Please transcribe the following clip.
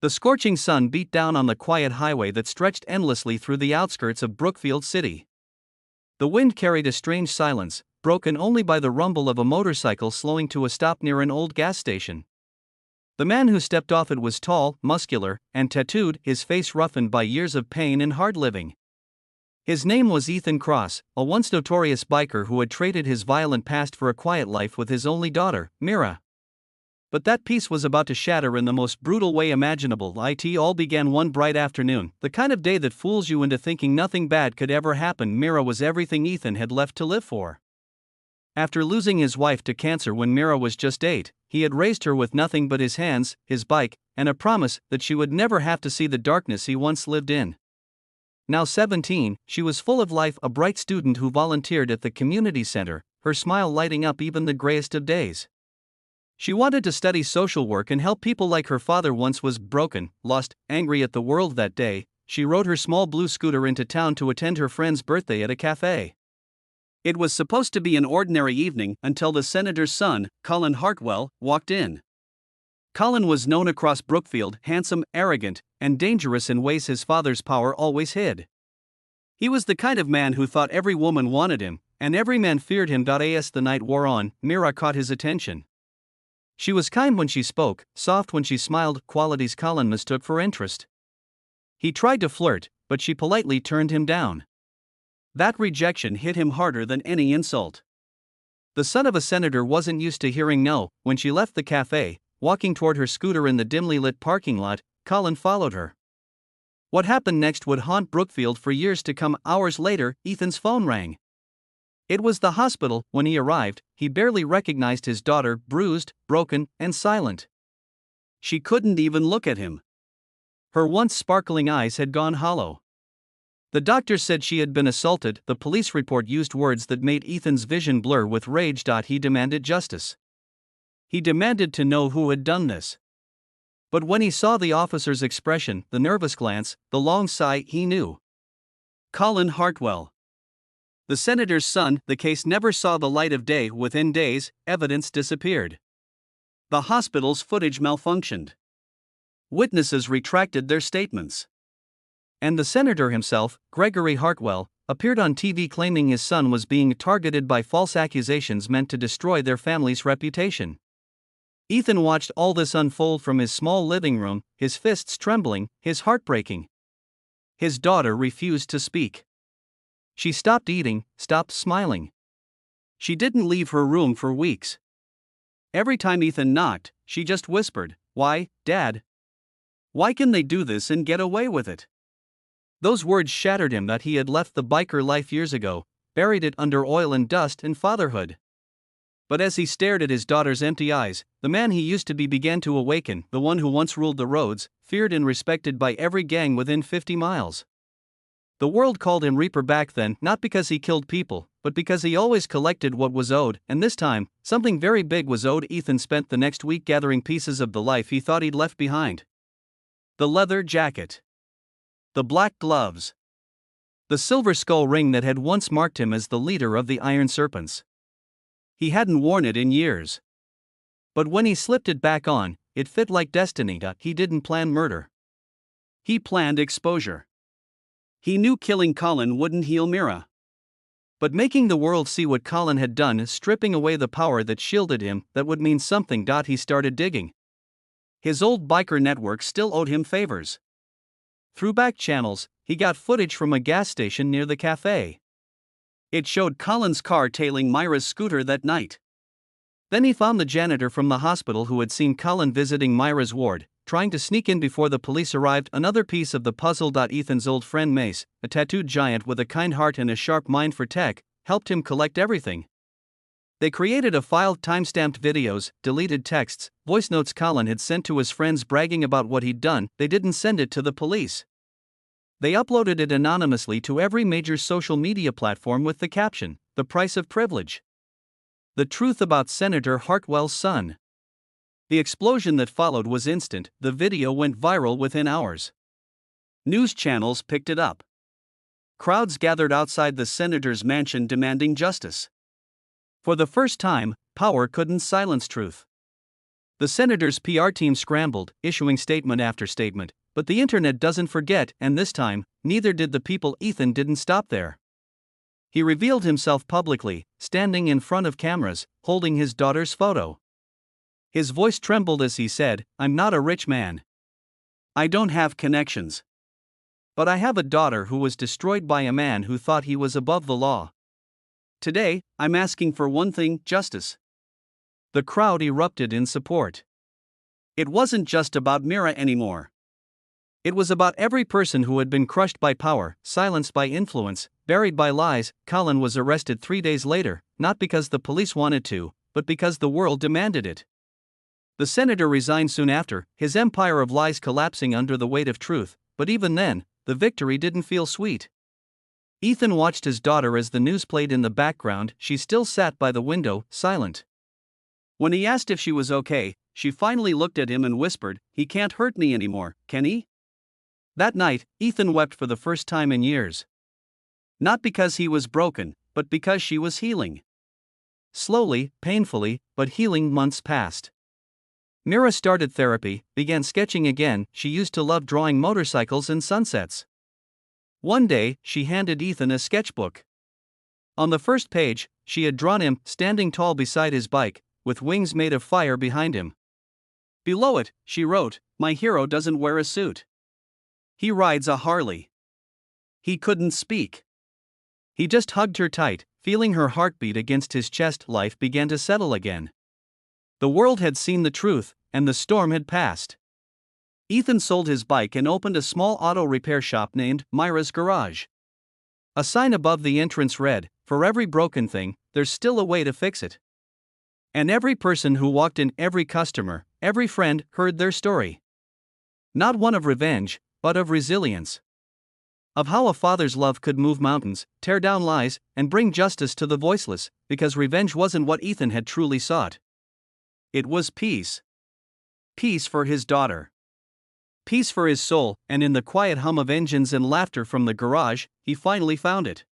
The scorching sun beat down on the quiet highway that stretched endlessly through the outskirts of Brookfield City. The wind carried a strange silence, broken only by the rumble of a motorcycle slowing to a stop near an old gas station. The man who stepped off it was tall, muscular, and tattooed, his face roughened by years of pain and hard living. His name was Ethan Cross, a once notorious biker who had traded his violent past for a quiet life with his only daughter, Mira. But that peace was about to shatter in the most brutal way imaginable. It all began one bright afternoon, the kind of day that fools you into thinking nothing bad could ever happen. Mira was everything Ethan had left to live for. After losing his wife to cancer when Mira was just 8, he had raised her with nothing but his hands, his bike, and a promise that she would never have to see the darkness he once lived in. Now 17, she was full of life, a bright student who volunteered at the community center, her smile lighting up even the grayest of days. She wanted to study social work and help people like her father once was. Broken, lost, angry at the world that day, she rode her small blue scooter into town to attend her friend's birthday at a cafe. It was supposed to be an ordinary evening until the senator's son, Colin Hartwell, walked in. Colin was known across Brookfield, handsome, arrogant, and dangerous in ways his father's power always hid. He was the kind of man who thought every woman wanted him, and every man feared him. As the night wore on, Mira caught his attention. She was kind when she spoke, soft when she smiled, qualities Colin mistook for interest. He tried to flirt, but she politely turned him down. That rejection hit him harder than any insult. The son of a senator wasn't used to hearing no. When she left the cafe, walking toward her scooter in the dimly lit parking lot, Colin followed her. What happened next would haunt Brookfield for years to come. Hours later, Ethan's phone rang. It was the hospital. When he arrived, he barely recognized his daughter, bruised, broken, and silent. She couldn't even look at him. Her once sparkling eyes had gone hollow. The doctor said she had been assaulted. The police report used words that made Ethan's vision blur with rage. He demanded justice. He demanded to know who had done this. But when he saw the officer's expression, the nervous glance, the long sigh, he knew. Colin Hartwell. The senator's son. The case never saw the light of day. Within days, evidence disappeared. The hospital's footage malfunctioned. Witnesses retracted their statements. And the senator himself, Gregory Hartwell, appeared on TV claiming his son was being targeted by false accusations meant to destroy their family's reputation. Ethan watched all this unfold from his small living room, his fists trembling, his heart breaking. His daughter refused to speak. She stopped eating, stopped smiling. She didn't leave her room for weeks. Every time Ethan knocked, she just whispered, "Why, Dad? Why can they do this and get away with it?" Those words shattered him. That he had left the biker life years ago, buried it under oil and dust and fatherhood. But as he stared at his daughter's empty eyes, the man he used to be began to awaken. The one who once ruled the roads, feared and respected by every gang within 50 miles. The world called him Reaper back then, not because he killed people, but because he always collected what was owed, and this time, something very big was owed. Ethan spent the next week gathering pieces of the life he thought he'd left behind. The leather jacket. The black gloves. The silver skull ring that had once marked him as the leader of the Iron Serpents. He hadn't worn it in years. But when he slipped it back on, it fit like destiny. He didn't plan murder. He planned exposure. He knew killing Colin wouldn't heal Mira. But making the world see what Colin had done, stripping away the power that shielded him, that would mean something. He started digging. His old biker network still owed him favors. Through back channels, he got footage from a gas station near the cafe. It showed Colin's car tailing Myra's scooter that night. Then he found the janitor from the hospital who had seen Colin visiting Myra's ward, trying to sneak in before the police arrived. Another piece of the puzzle. Ethan's old friend Mace, a tattooed giant with a kind heart and a sharp mind for tech, helped him collect everything. They created a file, time-stamped videos, deleted texts, voice notes Colin had sent to his friends bragging about what he'd done. They didn't send it to the police. They uploaded it anonymously to every major social media platform with the caption, "The price of privilege." The truth about Senator Hartwell's son. The explosion that followed was instant. The video went viral within hours. News channels picked it up. Crowds gathered outside the senator's mansion demanding justice. For the first time, power couldn't silence truth. The senator's PR team scrambled, issuing statement after statement, but the internet doesn't forget, and this time, neither did the people. Ethan didn't stop there. He revealed himself publicly, standing in front of cameras, holding his daughter's photo. His voice trembled as he said, "I'm not a rich man. I don't have connections. But I have a daughter who was destroyed by a man who thought he was above the law. Today, I'm asking for one thing: justice." The crowd erupted in support. It wasn't just about Mira anymore. It was about every person who had been crushed by power, silenced by influence, buried by lies. Colin was arrested 3 days later, not because the police wanted to, but because the world demanded it. The senator resigned soon after, his empire of lies collapsing under the weight of truth, but even then, the victory didn't feel sweet. Ethan watched his daughter as the news played in the background. She still sat by the window, silent. When he asked if she was okay, she finally looked at him and whispered, "He can't hurt me anymore, can he?" That night, Ethan wept for the first time in years. Not because he was broken, but because she was healing. Slowly, painfully, but healing. Months passed. Mira started therapy, began sketching again. She used to love drawing motorcycles and sunsets. One day, she handed Ethan a sketchbook. On the first page, she had drawn him standing tall beside his bike, with wings made of fire behind him. Below it, she wrote, "My hero doesn't wear a suit. He rides a Harley." He couldn't speak. He just hugged her tight, feeling her heartbeat against his chest. Life began to settle again. The world had seen the truth, and the storm had passed. Ethan sold his bike and opened a small auto repair shop named Myra's Garage. A sign above the entrance read, "For every broken thing, there's still a way to fix it." And every person who walked in, every customer, every friend, heard their story. Not one of revenge, but of resilience. Of how a father's love could move mountains, tear down lies, and bring justice to the voiceless, because revenge wasn't what Ethan had truly sought. It was peace. Peace for his daughter. Peace for his soul, and in the quiet hum of engines and laughter from the garage, he finally found it.